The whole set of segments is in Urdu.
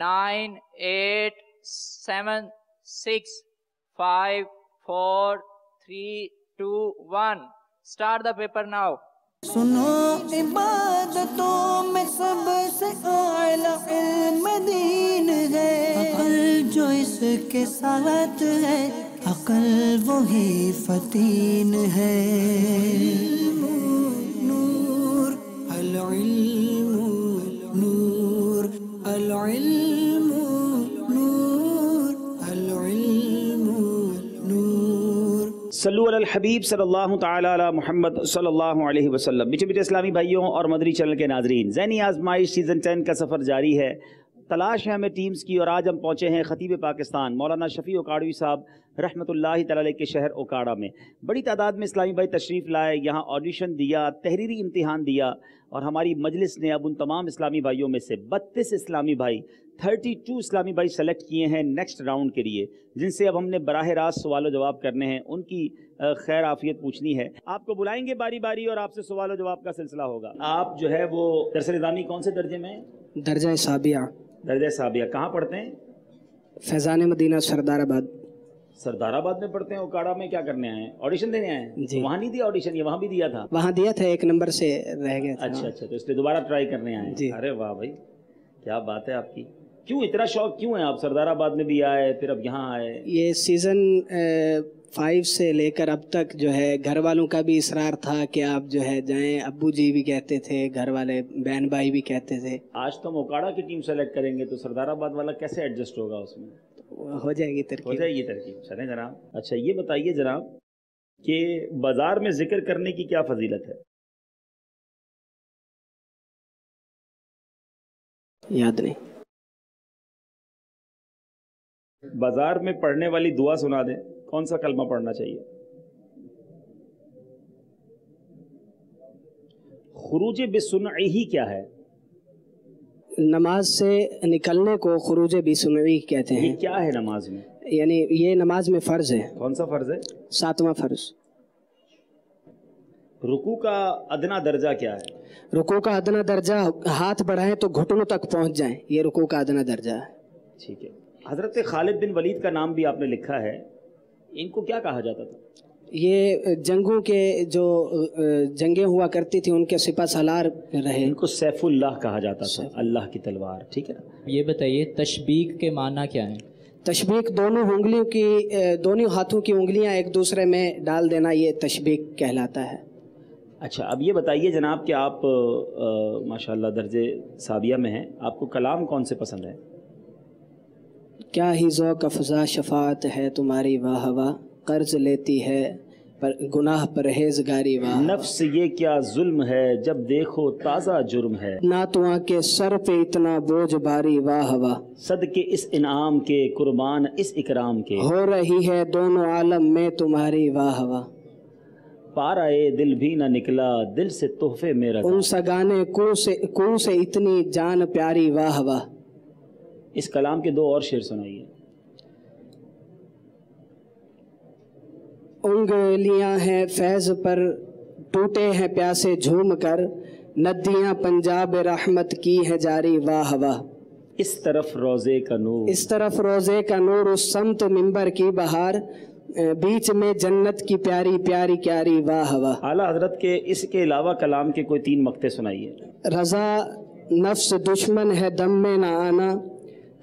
9, 8, 7, 6, 5, 4, 3, 2, 1. Start the paper now. سنو عبادتوں میں سب سے اعلیٰ علم دین ہے، عقل جو اس کے ساتھ ہے عقل وہی فتین ہے۔ نور العلم نور العلم نور العلم نور۔ صلو علی الحبیب صلی اللہ تعالی علی محمد صلی اللہ علیہ وسلم۔ میٹھے میٹھے اسلامی بھائیوں اور مدری چینل کے ناظرین، ذہنی آزمائش سیزن 10 کا سفر جاری ہے، تلاش ہے ہمیں ٹیمز کی، اور آج ہم پہنچے ہیں خطیب پاکستان مولانا شفیع اوکاڑوی صاحب رحمۃ اللہ تعالی علیہ کے شہر اوکاڑا میں۔ بڑی تعداد میں اسلامی بھائی تشریف لائے، یہاں آڈیشن دیا، تحریری امتحان دیا، اور ہماری مجلس نے اب ان تمام اسلامی بھائیوں میں سے 32 اسلامی بھائی 32 اسلامی بھائی سلیکٹ کیے ہیں نیکسٹ راؤنڈ کے لیے، جن سے اب ہم نے براہ راست سوال و جواب کرنے ہیں، ان کی خیر عافیت پوچھنی ہے۔ آپ کو بلائیں گے باری باری اور آپ سے سوال و جواب کا سلسلہ ہوگا۔ آپ جو ہے وہ درس نظامی کون سے درجے میں؟ درجہ ثابیہ۔ درجہ ثابیہ کہاں پڑھتے ہیں؟ فیضان مدینہ سردار آباد۔ سردار آباد میں پڑھتے ہیں۔ اوکاڑا میں کیا کرنے آئے ہیں؟ آڈیشن دینے آئے ہیں؟ جی۔ وہاں نہیں دیا آڈیشن، یہ وہاں بھی دیا تھا؟ وہاں دیا تھا، 1 نمبر سے رہ گیا تھا۔ اچھا، تو اس لیے دوبارہ ٹرائی کرنے آئے ہیں؟ جی۔ ارے واہ بھائی، کیا بات ہے آپ کی۔ کیوں اتنا شوق کیوں ہے؟ آپ سردار آباد میں بھی آئے پھر اب یہاں آئے؟ یہ سیزن 5 سے لے کر اب تک جو ہے گھر والوں کا بھی اصرار تھا کہ آپ جو ہے جائیں، ابو جی بھی کہتے تھے، گھر والے بہن بھائی بھی کہتے تھے۔ آج تو ہم اوکاڑا کی ٹیم سلیکٹ کریں گے تو سردار آباد والا کیسے ایڈجسٹ ہوگا اس میں؟ ہو جائے گی ترکیب، ہو جائے گی ترکیب۔ چلیں جناب۔ اچھا یہ بتائیے جناب کہ بازار میں ذکر کرنے کی کیا فضیلت ہے؟ یاد نہیں۔ بازار میں پڑھنے والی دعا سنا دیں، کون سا کلمہ پڑھنا چاہیے؟ خروج بسنعہ کیا ہے؟ نماز سے نکلنے کو خروج بسنعی کہتے ہیں۔ یہ کیا ہے نماز میں؟ یعنی یہ نماز میں فرض ہے۔ کون سا فرض ہے؟ 7واں فرض۔ رکوع کا ادنا درجہ کیا ہے؟ رکوع کا ادنا درجہ ہاتھ بڑھائیں تو گھٹنوں تک پہنچ جائیں، یہ رکوع کا ادنا درجہ ہے۔ ٹھیک ہے۔ حضرت خالد بن ولید کا نام بھی آپ نے لکھا ہے، ان کو کیا کہا جاتا تھا؟ یہ جنگوں کے جو جنگیں ہوا کرتی تھی ان کے سپہ سالار رہے۔ ان کو سیف اللہ کہا جاتا تھا، اللہ کی تلوار۔ ٹھیک ہے۔ یہ بتائیے تشبیک کے معنی کیا ہیں؟ تشبیک دونوں ہاتھوں کی انگلیاں ایک دوسرے میں ڈال دینا، یہ تشبیک کہلاتا ہے۔ اچھا اب یہ بتائیے جناب کہ آپ ماشاءاللہ درجے ثابیہ میں ہیں، آپ کو کلام کون سے پسند ہے؟ کیا ہی ذوق افزا شفاعت ہے تمہاری واہ واہ، قرض لیتی ہے پر گناہ پرہیزگاری واہ۔ نفس یہ کیا ظلم ہے جب دیکھو تازہ جرم ہے، ناتواں کے سر پہ اتنا بوجھ باری واہ واہ، صدقے اس انعام کے قربان اس اکرام کے، ہو رہی ہے دونوں عالم میں تمہاری واہ واہ، پارائے دل بھی نہ نکلا دل سے تحفے میں رضا، ان سگانے کو سے اتنی جان پیاری واہ واہ۔ اس کلام کے 2 اور شعر سنائیے۔ انگلیاں ہیں فیض پر ٹوٹے ہیں پیاسے جھوم کر، ندیاں پنجاب رحمت کی ہے جاری واہ واہ، اس طرف روزے کا نور، اس طرف روزے کا نور، اس سمت منبر کی بہار، بیچ میں جنت کی پیاری پیاری پیاری واہ واہ۔ اعلیٰ حضرت کے اس کے علاوہ کلام کے کوئی 3 مقطع سنائیے۔ رضا نفس دشمن ہے دم میں نہ آنا،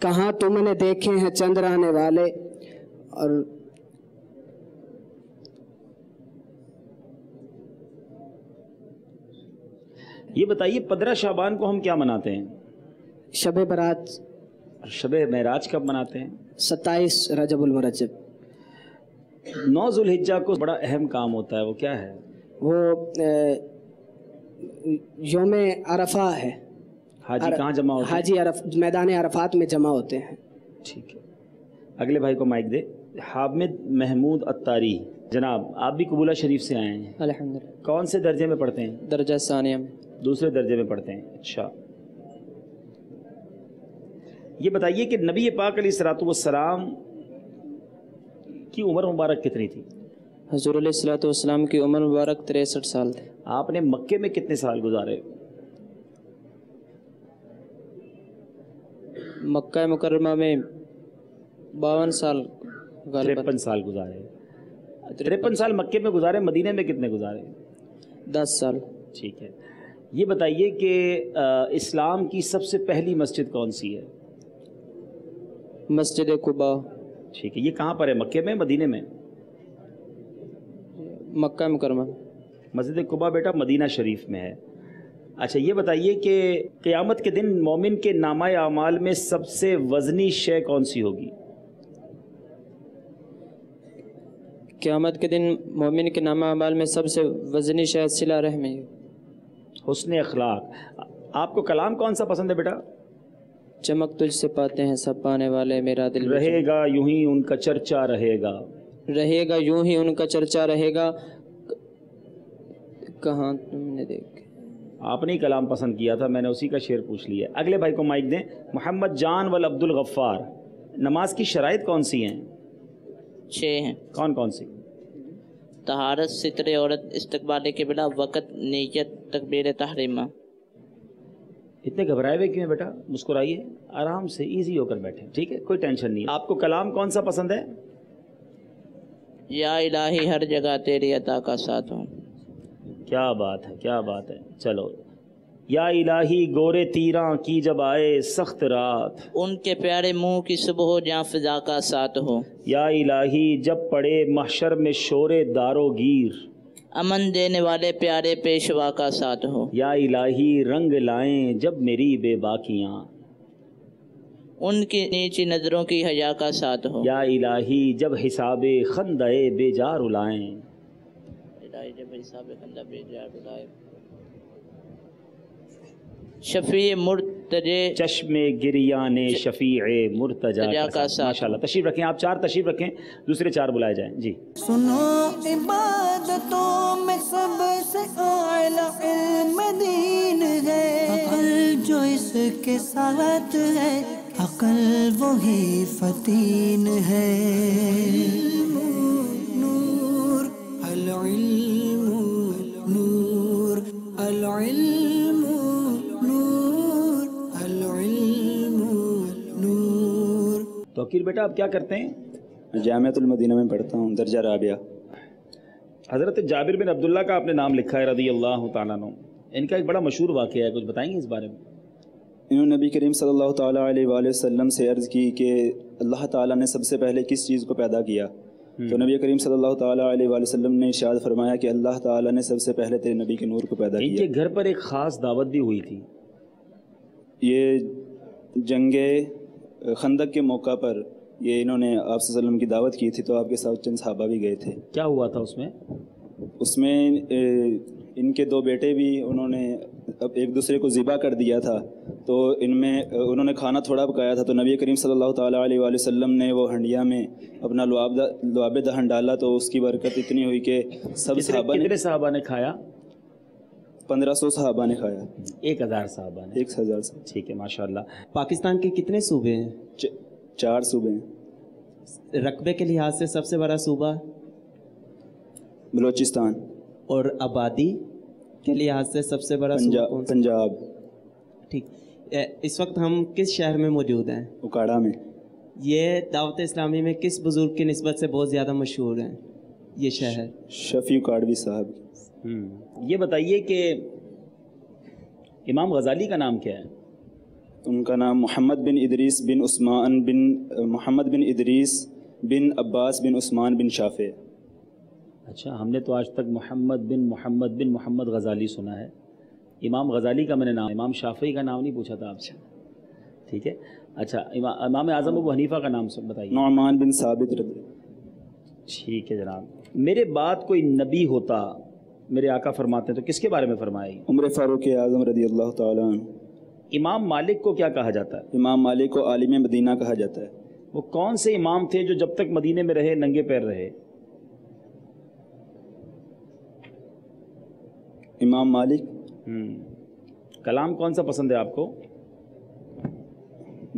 کہاں تم نے دیکھے ہیں چندرانے والے، اور یہ بتائیے 15 شعبان کو ہم کیا مناتے ہیں؟ شب برات۔ شب معراج کب مناتے ہیں؟ 27 رجب المرجب۔ 9 ذوالحجہ کو بڑا اہم کام ہوتا ہے، وہ کیا ہے؟ وہ یوم عرفہ ہے۔ حاجی کہاں جمع ہوتے ہیں؟ حاجی میدان عرفات میں جمع ہوتے ہیں۔ ٹھیک ہے، اگلے بھائی کو مائک دے۔ حامد محمود اتاری، جناب آپ بھی قبولہ شریف سے آئے ہیں؟ الحمدللہ۔ کون سے درجے میں پڑھتے ہیں؟ درجہ ثانیہ میں۔ دوسرے درجے میں پڑھتے ہیں۔ اچھا یہ بتائیے کہ نبی پاک علیہ الصلوۃ والسلام کی عمر مبارک کتنی تھی؟ حضور علیہ الصلوۃ والسلام کی عمر مبارک 63 سال تھی۔ آپ نے مکے میں کتنے سال گزارے؟ مکہ مکرمہ میں 52 سال غالباً 53 سال گزارے. 53 سال مکے میں گزارے. مدینے میں کتنے گزارے؟ 10 سال. ٹھیک ہے. یہ بتائیے کہ اسلام کی سب سے پہلی مسجد کون سی ہے؟ مسجد قباء. ٹھیک ہے. یہ کہاں پر ہے؟ مکے میں، مدینے میں؟ مکہ مکرمہ. مسجد قباء بیٹا مدینہ شریف میں ہے. اچھا یہ بتائیے کہ قیامت کے دن مومن کے نامہ اعمال میں سب سے وزنی شے کون سی ہوگی؟ قیامت کے دن مومن کے نامہ اعمال میں سب سے وزنی شے صلہ رحم ہے. حسن اخلاق. آپ کو کلام کون سا پسند ہے بیٹا؟ چمک تجھ سے پاتے ہیں سب پانے والے میرا دل رہے گا یوں ہی ان کا چرچا رہے گا. رہے گا یوں ہی ان کا چرچا رہے گا. کہاں تم نے دیکھ آپ نے کلام پسند کیا تھا، میں نے اسی کا شعر پوچھ لیا. اگلے بھائی کو مائک دیں. محمد جان والعبد الغفار. نماز کی شرائط کون سی ہیں؟ 6 ہیں. کون کون سی؟ طہارت، ستر عورت، استقبال قبلہ، وقت، نیت، تکبیر تحریمہ. اتنے گھبرائے ہوئے کیوں ہیں بیٹا؟ مسکرائیے، آرام سے ایزی ہو کر بیٹھیں. ٹھیک ہے، کوئی ٹینشن نہیں. آپ کو کلام کون سا پسند ہے؟ یا الہی ہر جگہ تیری عطا کا ساتھ ہوں. کیا بات ہے، کیا بات ہے. چلو. یا الہی گورے تیراں کی جب آئے سخت رات، ان کے پیارے منہ کی صبح ہو جہاں فضا کا ساتھ ہو. یا الہی جب پڑے محشر میں شور دارو گیر، امن دینے والے پیارے پیشوا کا ساتھ ہو. یا الہی رنگ لائیں جب میری بے باکیاں، ان کی نیچی نظروں کی حیا کا ساتھ ہو. یا الہی جب حساب خندے بے جار الائیں. الہی جب حساب خندہ بے جار الائیں. شفیع مرتجے چشم گریان شفیع مرتجا کا ساتھ. ماشاءاللہ. تشریف رکھیں. آپ 4 تشریف رکھیں، دوسرے 4 بلائے جائیں. جی سنو عبادتوں میں سب سے اعلیٰ علم دین ہے. عقل جو اس کے ساتھ ہے، عقل وہی فتین ہے. نور العلم نور العلم نور العلم نور. توقیر بیٹا آپ کیا کرتے ہیں؟ جامعۃ المدینہ میں پڑھتا ہوں، درجہ رابعہ. حضرت جابر بن عبداللہ کا آپ نے نام لکھا ہے رضی اللہ تعالیٰ عنہ. ان کا ایک بڑا مشہور واقعہ ہے، کچھ بتائیں گے اس بارے میں؟ انہوں نے نبی کریم صلی اللہ تعالیٰ علیہ وآلہ وسلم سے عرض کی کہ اللہ تعالیٰ نے سب سے پہلے کس چیز کو پیدا کیا؟ تو نبی کریم صلی اللہ تعالیٰ علیہ وآلہ وسلم نے ارشاد فرمایا کہ اللہ تعالیٰ نے سب سے پہلے تیرے نبی کے نور کو پیدا ان کیا. کے گھر پر ایک خاص دعوت بھی ہوئی تھی. یہ جنگ خندق کے موقع پر یہ انہوں نے آپ صلی اللہ علیہ وسلم کی دعوت کی تھی، تو آپ کے ساتھ چند صحابہ بھی گئے تھے. کیا ہوا تھا اس میں؟ اس میں ان کے 2 بیٹے بھی انہوں نے ایک دوسرے کو ذبح کر دیا تھا. تو ان میں انہوں نے کھانا تھوڑا پکایا تھا، تو نبی کریم صلی اللہ تعالیٰ علیہ وآلہ وسلم نے وہ ہنڈیا میں اپنا لعاب دہن ڈالا، تو اس کی برکت اتنی ہوئی کہ سب صحابہ نے، کتنے صحابہ نے کھایا؟ 1500 صحابہ نے کھایا. 1000 صحابہ نے. 1000 سے. ٹھیک ہے، ماشاءاللہ. پاکستان کے کتنے صوبے ہیں؟ 4 صوبے ہیں. رقبے کے لحاظ سے سب سے بڑا صوبہ بلوچستان. اور آبادی کے لحاظ سے سب سے بڑا صوبہ کون سا؟ پنجاب. ٹھیک. اس وقت ہم کس شہر میں موجود ہیں؟ اکاڑا میں. یہ دعوت اسلامی میں کس بزرگ کی نسبت سے بہت زیادہ مشہور ہیں یہ شہر؟ شفیع کاڑوی صاحب. یہ بتائیے کہ امام غزالی کا نام کیا ہے؟ ان کا نام محمد بن ادریس بن عثمان بن محمد بن ادریس بن عباس بن عثمان بن شافع. اچھا، ہم نے تو آج تک محمد بن محمد غزالی سنا ہے. امام غزالی کا میں نے نام، امام شافعی کا نام نہیں پوچھا تھا آپ سے. ٹھیک ہے. اچھا، امام اعظم ابو حنیفہ کا نام بتائیے. نعمان بن ثابت رضی. ٹھیک ہے جناب. میرے بعد کوئی نبی ہوتا، میرے آقا فرماتے ہیں، تو کس کے بارے میں فرمائے؟ عمر فاروق اعظم رضی اللہ تعالیٰ عنہ. امام مالک کو کیا کہا جاتا ہے؟ امام مالک کو عالم مدینہ کہا جاتا ہے. وہ کون سے امام تھے جو جب تک مدینے میں رہے ننگے پیر رہے؟ امام مالک. کلام کون سا پسند ہے آپ کو؟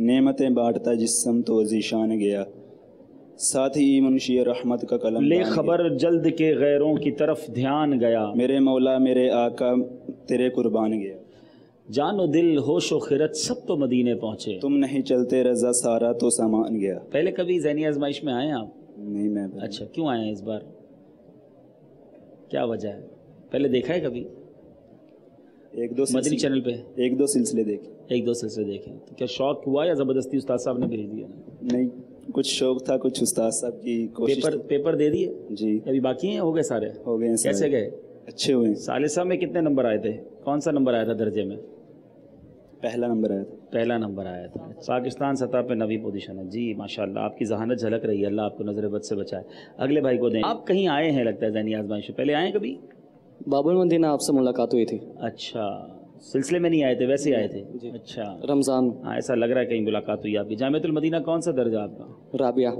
نعمتیں بانٹتا جسم تو ذیشان گیا، ساتھ ہی منشی رحمت کا قلم لے خبر جلد کے غیروں کی طرف دھیان گیا، میرے مولا میرے آقا تیرے قربان گیا. جان و دل ہوش و خرد سب تو مدینے پہنچے. تم نہیں چلتے رضا سارا تو سامان گیا. پہلے کبھی ذہنی آزمائش میں آئے ہیں آپ؟ نہیں میں اچھا کیوں آئے ہیں اس بار؟ کیا وجہ ہے؟ پہلے دیکھا ہے کبھی ایک دو مدنی چینل پہ؟ ایک دو سلسلے دیکھے. ایک دو سلسلے دیکھے. تو کیا شوق ہوا یا زبردستی استاد صاحب نے بھیج دیا؟ نہیں کچھ شوق تھا, کچھ استاد صاحب کی کوشش. پیپر دے دیے؟ جی ابھی باقی ہیں؟ ہو گئے سارے؟ ہو گئے ہیں. کیسے گئے؟ اچھے ہوئے ہیں. ثالثہ میں کتنے نمبر آئے تھے؟ کون سا نمبر آیا تھا درجے میں؟ پہلا نمبر آیا تھا. پہلا نمبر آیا تھا. پاکستان سطح پہ 9ویں پوزیشن ہے. جی ماشاءاللہ آپ کی ذہانت جھلک رہی ہے. اللہ آپ کو نظر بد سے بچائے. اگلے بھائی کو دیں. آپ کہیں آئے ہیں لگتا ہے ذہنی آزمائش میں؟ پہلے آئے ہیں کبھی؟ باب المدینہ آپ سے ملاقات ہوئی تھی. اچھا سلسلے میں نہیں آئے تھے, ویسے آئے تھے؟ اچھا رمضان. ہاں ایسا لگ رہا ہے کہیں ملاقات ہوئی آپ کی. جامعۃ المدینہ کون سا درجہ آپ کا؟ رابعہ.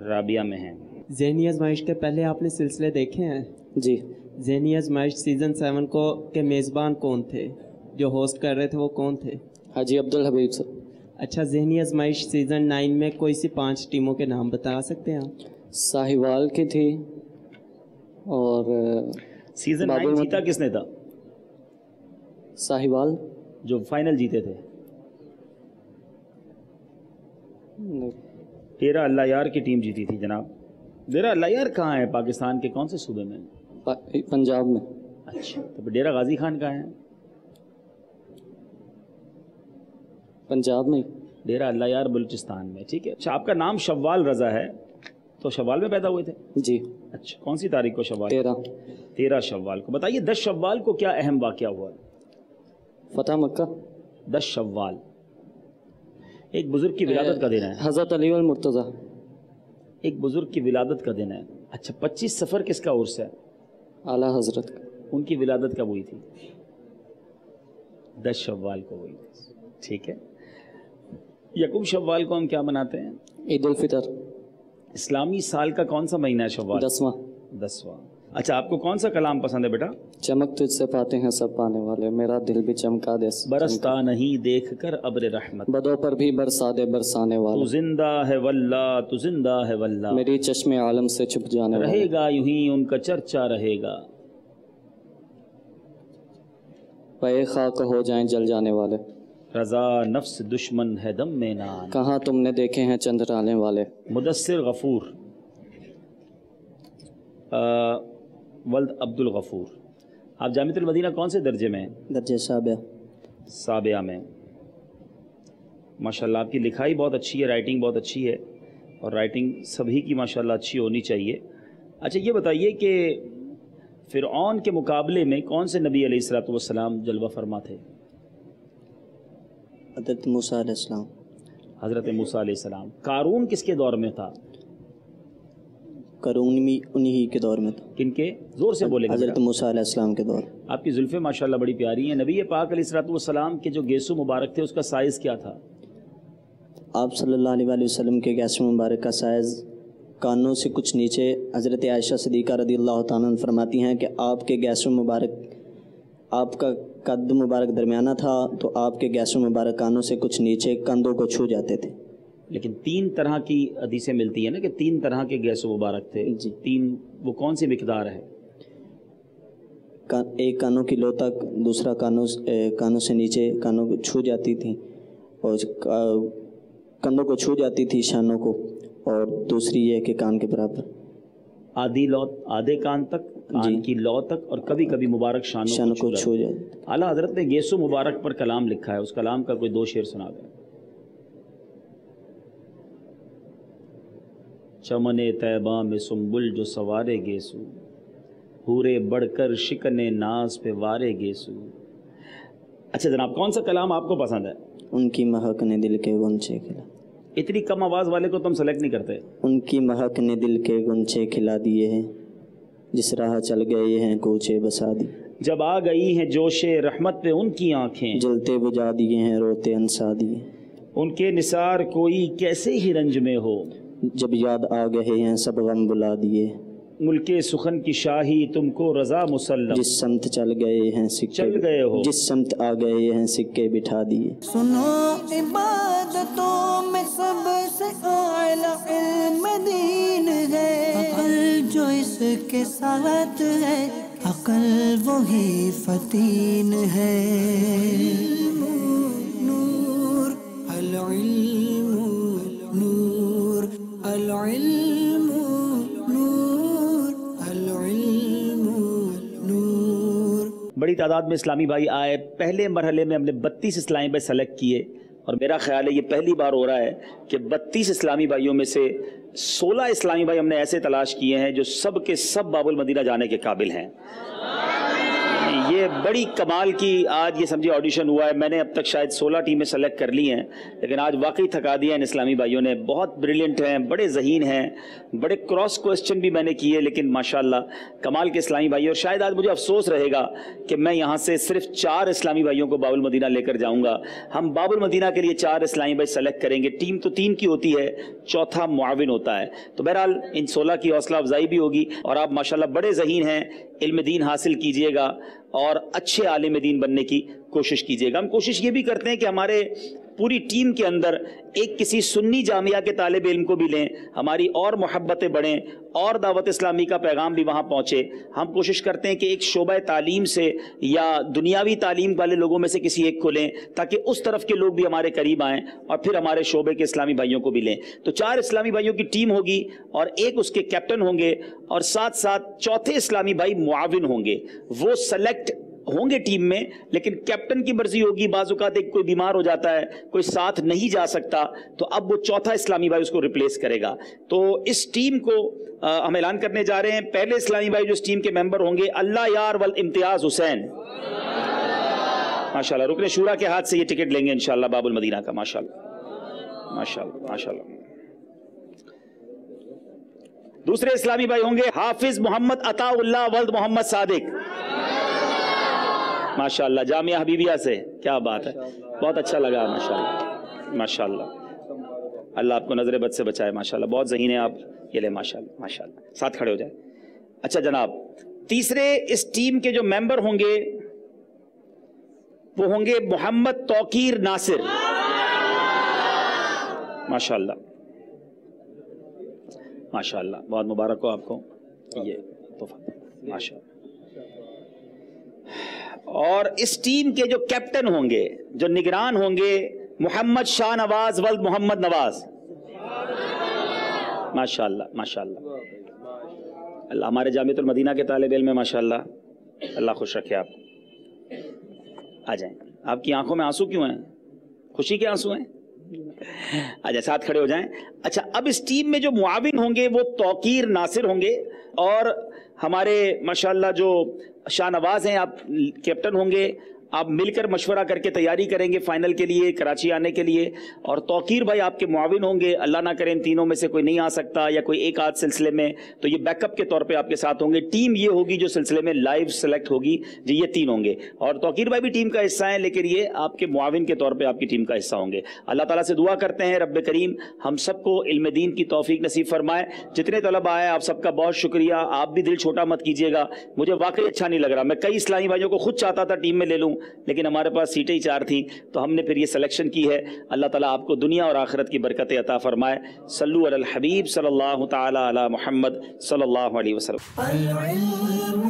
رابعہ میں ہے. ذہنی آزمائش کے پہلے آپ نے سلسلے دیکھے ہیں؟ جی. ذہنی آزمائش سیزن 7 کو کے میزبان کون تھے؟ جو ہوسٹ کر رہے تھے وہ کون تھے؟ حاجی عبدالحبیب صاحب. اچھا ذہنی آزمائش سیزن 9 میں کوئی سی 5 ٹیموں کے نام بتا سکتے ہیں آپ؟ ساہیوال کی تھی اور سیزن 9 جیتا کس نے تھا؟ ساہیوال جو فائنل جیتے تھے. ڈیرہ اللہ یار کی ٹیم جیتی تھی جناب. ڈیرہ اللہ یار کہاں ہے؟ پاکستان کے کون سے صوبے میں؟ پنجاب میں. اچھا تو ڈیرہ غازی خان کہاں ہے؟ پنجاب میں. ڈیرہ اللہ یار بلوچستان میں. ٹھیک ہے. اچھا آپ کا نام شوال رضا ہے تو شوال میں پیدا ہوئے تھے؟ جی. اچھا کون سی تاریخ کو شوال؟ 13 شوال کو. بتائیے 10 شوال کو کیا اہم واقعہ ہوا؟ فتح مکہ. 10 شوال ایک بزرگ کی ولادت کا دن ہے. حضرت علی المرتضیٰ. ایک بزرگ کی ولادت کا دن ہے. اچھا 25 صفر کس کا عرس ہے؟ اعلیٰ حضرت. ان کی ولادت کب ہوئی تھی؟ 10 شوال کو ہوئی تھی. ٹھیک ہے. یکم شوال کو ہم کیا مناتے ہیں؟ عید الفطر. اسلامی سال کا کون سا مہینہ ہے شوال؟ 10واں. اچھا آپ کو کون سا کلام پسند ہے بیٹا؟ چمک تجھ سے پاتے ہیں سب پانے والے, میرا دل بھی چمکا دے. برستا نہیں دیکھ کر ابر رحمت, بدوں پر بھی برسا دے برسانے والا. تو زندہ ہے واللہ, تو زندہ ہے واللہ, میری چشم عالم سے چھپ جانے والا. رہے گا یوں ہی ان کا چرچا رہے گا. پے خاک ہو جائیں جل جانے والے. رضا نفس دشمن ہے دم میں نان, کہاں تم نے دیکھے ہیں چند ڈالنے والے. مدثر غفور ولد عبد الغفور. آپ جامعۃ المدینہ کون سے درجے میں ہیں؟ درجہ سابعہ میں. ماشاءاللہ آپ کی لکھائی بہت اچھی ہے, رائٹنگ بہت اچھی ہے, اور رائٹنگ سبھی کی ماشاءاللہ اچھی ہونی چاہیے. اچھا یہ بتائیے کہ فرعون کے مقابلے میں کون سے نبی علیہ الصلوۃ والسلام جلوہ فرما تھے؟ حضرت موسیٰ علیہ السلام. حضرت موسیٰ علیہ السلام. قارون کس کے دور میں تھا؟ قارون بھی انہی کے دور میں تھا. کن کے؟ زور سے بولے گا. حضرت موسیٰ علیہ السلام کے دور. آپ کی زلفیں ماشاءاللہ بڑی پیاری ہیں. نبی پاک علیہ الصلوۃ والسلام کے جو گیسو مبارک تھے اس کا سائز کیا تھا؟ آپ صلی اللہ علیہ وسلم کے گیسو مبارک کا سائز کانوں سے کچھ نیچے. حضرت عائشہ صدیقہ رضی اللہ تعالیٰ عنہ فرماتی ہیں کہ آپ کے گیسو مبارک, آپ کا قد مبارک درمیانہ تھا تو آپ کے گیسو مبارک کانوں سے کچھ نیچے کندھوں کو چھو جاتے تھے. لیکن 3 طرح کی حدیثیں ملتی ہیں نا کہ 3 طرح کے گیسو مبارک تھے. جی 3, وہ کون سی مقدار ہے؟ ایک کانوں کی لو تک, دوسرا کانوں سے نیچے کانوں کو چھو جاتی تھی, اور کندھوں کو چھو جاتی تھی شانوں کو, اور دوسری یہ کہ کان کے برابر. آدھے کان تک, کان کی لو تک, اور کبھی کبھی مبارک شانوں کو چھو جاتی. اعلیٰ حضرت نے گیسو مبارک پر کلام لکھا ہے, اس کلام کا کوئی 2 شعر سنا دیں. چمن طیبہ میں سنبل جو سوارے گیسو, حورے بڑھ کر شکن ناز پہ وارے گیسو. اچھا جناب کون سا کلام آپ کو پسند ہے؟ ان کی مہک نے دل کے گنچے کھلا. اتنی کم آواز والے کو تم سلیکٹ نہیں کرتے. ان کی مہک نے دل کے گنچے کھلا دیے ہیں, جس راہ چل گئے ہیں کوچے بسا دی. جب آ گئی ہیں جوش رحمت پہ ان کی آنکھیں, جلتے بجا دیے ہیں روتے انسا دیے. ان کے نثار کوئی کیسے ہی رنج میں ہو, جب یاد آ گئے ہیں سب غم بلا دیے. ملک سخن کی شاہی تم کو رضا مسلم, جس سمت چل گئے ہیں سکے, چل گئے ہو, جس سمت آ گئے ہیں سکے بٹھا دیے. سنو عبادتوں میں سب سے اعلیٰ علم دین ہے, عقل جو اس کے ساتھ ہے عقل وہی فتین ہے. نور العلم نور العلم نور العلم نور. بڑی تعداد میں اسلامی بھائی آئے. پہلے مرحلے میں ہم نے 32 اسلامی بھائی سلیکٹ کیے اور میرا خیال ہے یہ پہلی بار ہو رہا ہے کہ 32 اسلامی بھائیوں میں سے 16 اسلامی بھائی ہم نے ایسے تلاش کیے ہیں جو سب کے سب باب المدینہ جانے کے قابل ہیں. یہ بڑی کمال کی آج یہ سمجھے آڈیشن ہوا ہے. میں نے اب تک شاید 16 ٹیمیں سلیکٹ کر لی ہیں لیکن آج واقعی تھکا دیا ان اسلامی بھائیوں نے. بہت بریلینٹ ہیں, بڑے ذہین ہیں, بڑے کراس کوسچن بھی میں نے کیے لیکن ماشاءاللہ کمال کے اسلامی بھائی. اور شاید آج مجھے افسوس رہے گا کہ میں یہاں سے صرف 4 اسلامی بھائیوں کو باب المدینہ لے کر جاؤں گا. ہم باب المدینہ کے لیے 4 اسلامی بھائی سلیکٹ کریں گے. ٹیم تو 3 کی ہوتی ہے, چوتھا معاون ہوتا ہے. تو بہرحال ان 16 کی حوصلہ افزائی بھی ہوگی اور آپ ماشاءاللہ بڑے ذہین ہیں. علم دین حاصل کیجئے گا اور اچھے عالم دین بننے کی کوشش کیجئے گا. ہم کوشش یہ بھی کرتے ہیں کہ ہمارے پوری ٹیم کے اندر ایک کسی سنی جامعہ کے طالب علم کو بھی لیں, ہماری اور محبتیں بڑھیں اور دعوت اسلامی کا پیغام بھی وہاں پہنچے. ہم کوشش کرتے ہیں کہ ایک شعبہ تعلیم سے یا دنیاوی تعلیم والے لوگوں میں سے کسی ایک کو لیں تاکہ اس طرف کے لوگ بھی ہمارے قریب آئیں اور پھر ہمارے شعبے کے اسلامی بھائیوں کو بھی لیں. تو 4 اسلامی بھائیوں کی ٹیم ہوگی اور ایک اس کے کیپٹن ہوں گے اور ساتھ ساتھ چوتھے اسلامی بھائی معاون ہوں گے. وہ سلیکٹ ہوں گے ٹیم میں لیکن کیپٹن کی مرضی ہوگی. بعض اوقات ایک کوئی بیمار ہو جاتا ہے, کوئی ساتھ نہیں جا سکتا, تو اب وہ چوتھا اسلامی بھائی اس کو ریپلیس کرے گا. تو اس ٹیم کو ہم اعلان کرنے جا رہے ہیں. پہلے اسلامی بھائی جو اس ٹیم کے ممبر ہوں گے اللہ یار والامتیاز حسین ماشاءاللہ. رکن شورا کے ہاتھ سے یہ ٹکٹ لیں گے انشاءاللہ باب المدینہ کا. ماشاءاللہ ماشاءاللہ ماشاءاللہ. دوسرے اسلامی بھائی ہوں گے حافظ محمد عطا اللہ ولد محمد صادق ماشاءاللہ, جامعہ حبیبیہ سے. کیا بات ہے, بہت اچھا لگا ماشاءاللہ ماشاءاللہ. اللہ آپ کو نظر بد سے بچائے ماشاءاللہ. بہت ذہین ہیں آپ. یہ لیں ماشاءاللہ ماشاءاللہ, ساتھ کھڑے ہو جائیں. اچھا جناب, تیسرے اس ٹیم کے جو ممبر ہوں گے وہ ہوں گے محمد توقیر ناصر ماشاءاللہ ماشاءاللہ. بہت مبارک ہو آپ کو یہ تحفہ ماشاءاللہ. اور اس ٹیم کے جو کیپٹن ہوں گے, جو نگران ہوں گے, محمد شاہ نواز ولد محمد نواز ماشاءاللہ ماشاءاللہ. اللہ ہمارے جامعۃ المدینہ کے طالب علم میں ماشاءاللہ. اللہ خوش رکھے آپ کو. آ جائیں. آپ کی آنکھوں میں آنسو کیوں ہیں؟ خوشی کے آنسو ہیں؟ آ جائیں, ساتھ کھڑے ہو جائیں. اچھا, اب اس ٹیم میں جو معاون ہوں گے وہ توقیر ناصر ہوں گے اور ہمارے ماشاءاللہ جو شاہ نواز ہیں آپ کیپٹن ہوں گے. آپ مل کر مشورہ کر کے تیاری کریں گے فائنل کے لیے, کراچی آنے کے لیے. اور توقیر بھائی آپ کے معاون ہوں گے. اللہ نہ کریں تینوں میں سے کوئی نہیں آ سکتا یا کوئی ایک آدھ سلسلے میں, تو یہ بیک اپ کے طور پہ آپ کے ساتھ ہوں گے. ٹیم یہ ہوگی جو سلسلے میں لائیو سلیکٹ ہوگی جی, یہ 3 ہوں گے. اور توقیر بھائی بھی ٹیم کا حصہ ہیں لیکن یہ آپ کے معاون کے طور پہ آپ کی ٹیم کا حصہ ہوں گے. اللہ تعالیٰ سے دعا کرتے ہیں رب کریم ہم سب کو علم دین کی توفیق نصیب فرمائے. جتنے طلباء آئے آپ سب کا بہت شکریہ. آپ بھی دل چھوٹا مت کیجیے گا, مجھے واقعی اچھا نہیں لگ رہا. میں کئی اسلامی بھائیوں کو خود چاہتا تھا ٹیم میں لے لوں لیکن ہمارے پاس سیٹیں ہی 4 تھیں تو ہم نے پھر یہ سلیکشن کی ہے. اللہ تعالیٰ آپ کو دنیا اور آخرت کی برکتیں عطا فرمائے. صلو علی الحبیب صلی اللہ تعالی علی محمد صلی اللہ علیہ وسلم. العلم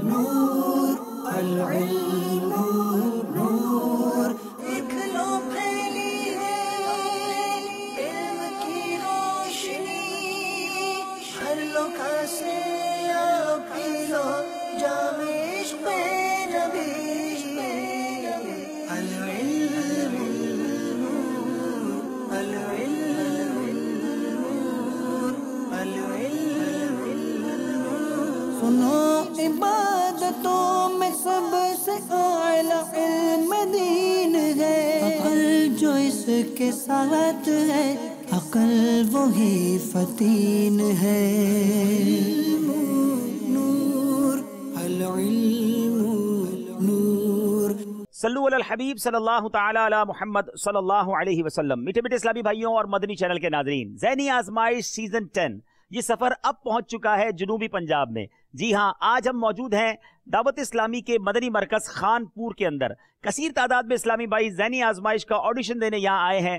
نور العلم نور ایک لو پھیلی ہے علم کی روشنی. ہر لوکا سے آپ پی لو جام عشق نبی. سنو عبادتوں میں سب سے اعلیٰ علم دین ہے. عقل جو اس کے ساتھ ہے عقل وہی فتین ہے. نور العلم نور. صلو علی الحبیب صلی اللہ تعالی علی محمد صلی اللہ علیہ وسلم. میٹھے میٹھے اسلامی بھائیوں اور مدنی چینل کے ناظرین, ذہنی آزمائش سیزن 10 یہ سفر اب پہنچ چکا ہے جنوبی پنجاب میں. جی ہاں, آج ہم موجود ہیں دعوت اسلامی کے مدنی مرکز خان پور کے اندر. کثیر تعداد میں اسلامی بھائی ذہنی آزمائش کا آڈیشن دینے یہاں آئے ہیں.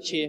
6।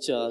4।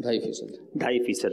2.5%। 2.5%।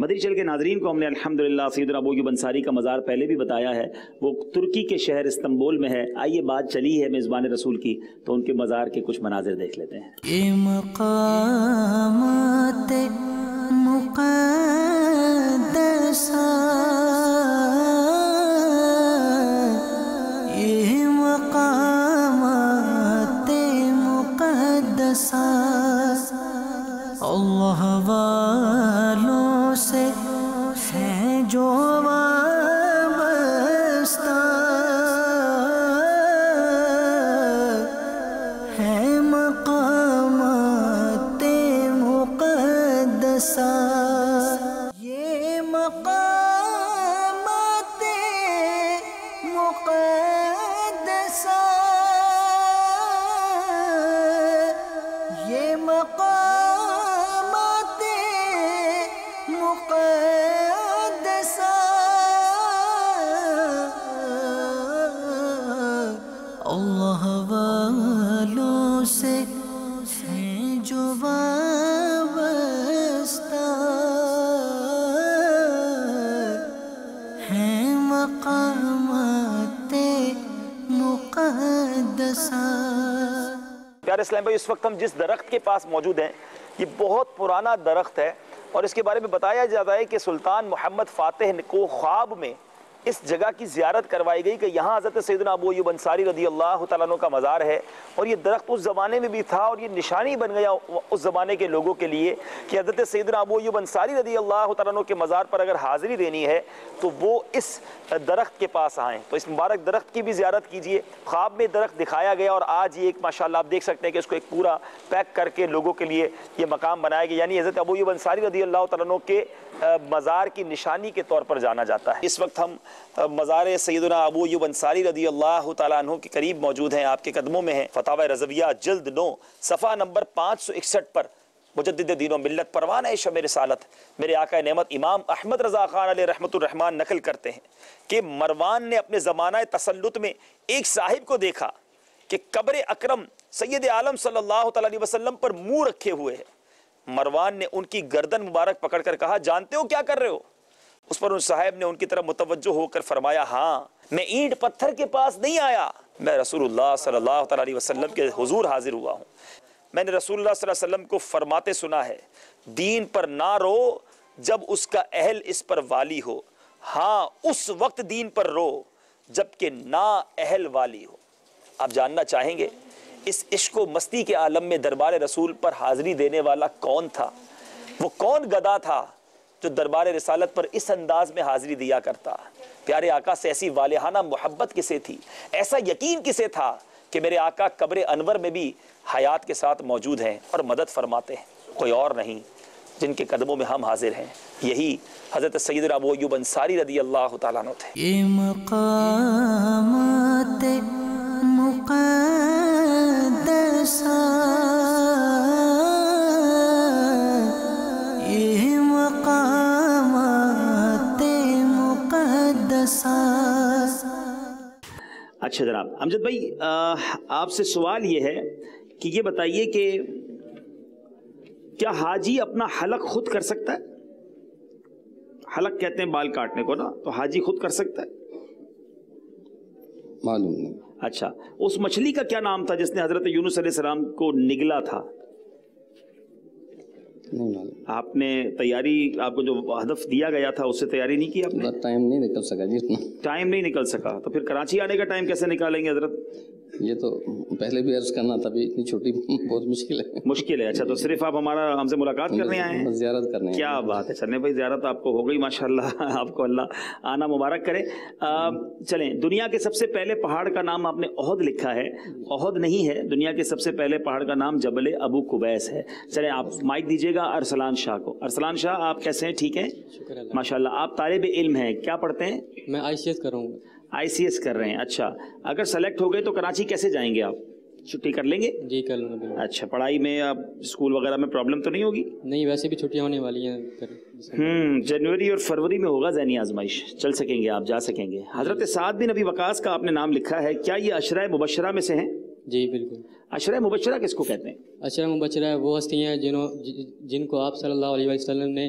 مدری چل کے ناظرین کو ہم نے الحمدللہ سیدنا ابو ایوب انصاری کا مزار پہلے بھی بتایا ہے، وہ ترکی کے شہر استنبول میں ہے. آئیے بات چلی ہے میزبان رسول کی تو ان کے مزار کے کچھ مناظر دیکھ لیتے ہیں. یہ مقامات مقدسہ، یہ مقامات مقدسہ اللہ والوں سے ہیں جو وابستہ، ہے مقامات مقدسہ. یہ مقامات مقدسہ، یہ مقامات مقدسہ اللہ والوں سے ہیں جو وابستہ، ہیں مقامات مقدسہ. پیارے اسلام بھائی، اس وقت ہم جس درخت کے پاس موجود ہیں یہ بہت پرانا درخت ہے اور اس کے بارے میں بتایا جاتا ہے کہ سلطان محمد فاتح کو خواب میں اس جگہ کی زیارت کروائی گئی کہ یہاں حضرت سیدنا ابو ایوب انصاری رضی اللہ تعالیٰ عنہ کا مزار ہے، اور یہ درخت اس زمانے میں بھی تھا اور یہ نشانی بن گیا اس زمانے کے لوگوں کے لیے کہ حضرت سیدنا ابو ایوب انصاری رضی اللہ تعالیٰ عنہ کے مزار پر اگر حاضری دینی ہے تو وہ اس درخت کے پاس آئیں. تو اس مبارک درخت کی بھی زیارت کیجئے. خواب میں درخت دکھایا گیا اور آج یہ ایک ماشاءاللہ آپ دیکھ سکتے ہیں کہ اس کو ایک پورا پیک کر کے لوگوں کے لیے یہ مقام بنایا گیا، یعنی حضرت ابو ایوب انصاری رضی اللہ تعالیٰ عنہ کے مزار کی نشانی کے طور پر جانا جاتا ہے. اس وقت ہم مزار سیدنا ابو ایوب انصاری رضی اللہ تعالیٰ عنہ کے قریب موجود ہیں، آپ کے قدموں میں ہیں. فتاوی رضویہ جلد 9 صفحہ نمبر 561 پر مجدد دین و ملت پروانہ شمع رسالت میرے آقا نعمت امام احمد رضا خان علیہ رحمت الرحمن نقل کرتے ہیں کہ مروان نے اپنے زمانہ تسلط میں ایک صاحب کو دیکھا کہ قبر اکرم سید عالم صلی اللہ علیہ وسلم پر منہ رکھے ہوئے ہے. مروان نے ان کی گردن مبارک پکڑ کر کہا جانتے ہو کیا کر رہے ہو؟ اس پر ان صاحب نے ان کی طرف متوجہ ہو کر فرمایا ہاں میں اینٹ پتھر کے پاس نہیں آیا، میں رسول اللہ صلی اللہ علیہ وسلم کے حضور حاضر ہوا ہوں. میں نے رسول اللہ صلی اللہ علیہ وسلم کو فرماتے سنا ہے دین پر نہ رو جب اس کا اہل اس پر والی ہو، ہاں اس وقت دین پر رو جب کہ نا اہل والی ہو. آپ جاننا چاہیں گے اس عشق و مستی کے عالم میں دربار رسول پر حاضری دینے والا کون تھا؟ وہ کون گدا تھا جو دربار رسالت پر اس انداز میں حاضری دیا کرتا؟ پیارے آقا سے ایسی والہانہ محبت کسے تھی، ایسا یقین کسے تھا کہ میرے آقا قبر انور میں بھی حیات کے ساتھ موجود ہیں اور مدد فرماتے ہیں؟ کوئی اور نہیں جن کے قدموں میں ہم حاضر ہیں، یہی حضرت سیدنا ابو ایوب انصاری رضی اللہ تعالیٰ عنہ تھے. یہ مقامات مقدسہ، یہ مقامات مقدسہ. اچھا جناب امجد بھائی، آپ سے سوال یہ ہے کہ یہ بتائیے کہ کیا حاجی اپنا حلق خود کر سکتا ہے؟ حلق کہتے ہیں بال کاٹنے کو نا، تو حاجی خود کر سکتا ہے؟ معلوم نہیں. اچھا، اس مچھلی کا کیا نام تھا جس نے حضرت یونس علیہ السلام کو نگلا تھا؟ نہیں معلوم. آپ نے تیاری، آپ کو جو ہدف دیا گیا تھا اس سے تیاری نہیں کی آپ نے؟ ٹائم نہیں نکل سکا جی اتنا. ٹائم نہیں نکل سکا تو پھر کراچی آنے کا ٹائم کیسے نکالیں گے حضرت؟ یہ تو پہلے بھی عرض کرنا تھا، بھی اتنی چھوٹی بہت مشکل ہے. مشکل ہے. اچھا، تو صرف آپ ہم سے ملاقات کرنے آئے ہیں؟ زیارت کرنے. کیا بات ہے. چلیں بھائی، زیارت آپ کو ہو گئی ماشاءاللہ، آپ کو اللہ آنا مبارک کرے. چلیں، دنیا کے سب سے پہلے پہاڑ کا نام آپ نے احد لکھا ہے، احد نہیں ہے. دنیا کے سب سے پہلے پہاڑ کا نام جبل ابو قبیس ہے. چلیں آپ مائک دیجیے گا ارسلان شاہ کو. ارسلان شاہ، آپ کیسے ہیں؟ ٹھیک ہیں ماشاءاللہ. آپ طالب علم ہیں، کیا پڑھتے ہیں؟ میں ICS کر رہا ہوں. ICS کر رہے ہیں. اچھا، اگر سلیکٹ ہو گئے تو کراچی کیسے جائیں گے آپ؟ چھٹی کر لیں گے؟ جی کر لوں گا. اچھا، پڑھائی میں آپ اسکول وغیرہ میں پرابلم تو نہیں ہوگی؟ نہیں، ویسے بھی چھٹیاں ہونے والی ہیں. جنوری اور فروری میں ہوگا ذہنی آزمائش. چل سکیں گے آپ، جا سکیں گے. حضرت سعد بن ابی وقاص کا آپ نے نام لکھا ہے، کیا یہ عشرہ مبشرہ میں سے ہیں؟ جی بالکل. عشرہ مبشرہ کس کو کہتے ہیں؟ عشرہ مبشرہ وہ ہستی ہیں جن کو آپ صلی اللہ علیہ وسلم نے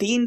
3